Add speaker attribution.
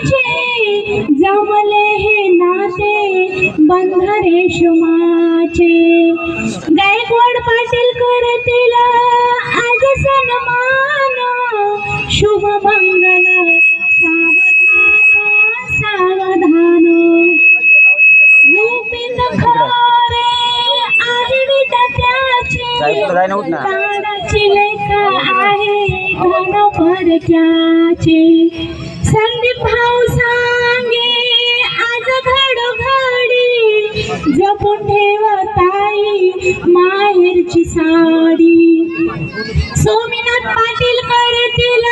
Speaker 1: जमले हे नाते बंध रेशमाचे गायकवाड पाटील करतील आज सन्मान शुभ मंगल सावधान सावधान गोविंद खरे आहे विद्याचे ताडाची लेखा आहे धन परक्याचे संदीप भाऊ सांगे आज घडोघडी जपून ठेवताई माहेरची साडी सोमीनाथ पाटील करतील